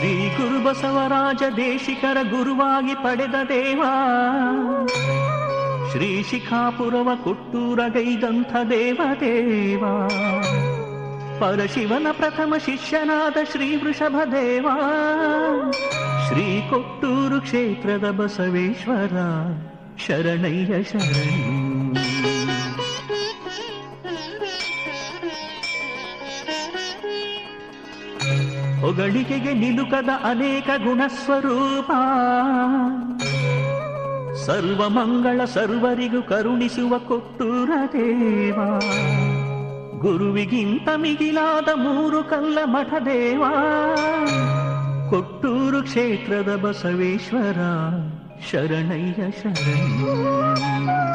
ಶ್ರೀ ಗುರು ಬಸವರಾಜ ದೇಶಿಕರ ಗುರುವಾಗಿ ಪಡೆದ ದೇವ, ಶ್ರೀ ಶಿಖಾಪುರವ ಕೊಟ್ಟೂರಗೈದಂಥ ದೇವದೇವ, ಪರಶಿವನ ಪ್ರಥಮ ಶಿಷ್ಯನಾದ ಶ್ರೀ ವೃಷಭದೇವ, ಶ್ರೀ ಕೊಟ್ಟೂರು ಕ್ಷೇತ್ರದ ಬಸವೇಶ್ವರ ಶರಣಯ್ಯ ಶರಣು. ಹೊಗಳಿಕೆಗೆ ನಿಲುಕದ ಅನೇಕ ಗುಣಸ್ವರೂಪ, ಸರ್ವಮಂಗಳ ಸರ್ವರಿಗೂ ಕರುಣಿಸುವ ಕೊಟ್ಟೂರ ದೇವ, ಗುರುವಿಗಿಂತ ಮಿಗಿಲಾದ ಮೂರು ಕಲ್ಲ ಮಠ ದೇವ, ಕೊಟ್ಟೂರು ಕ್ಷೇತ್ರದ ಬಸವೇಶ್ವರ ಶರಣಯ್ಯ ಶರಣು.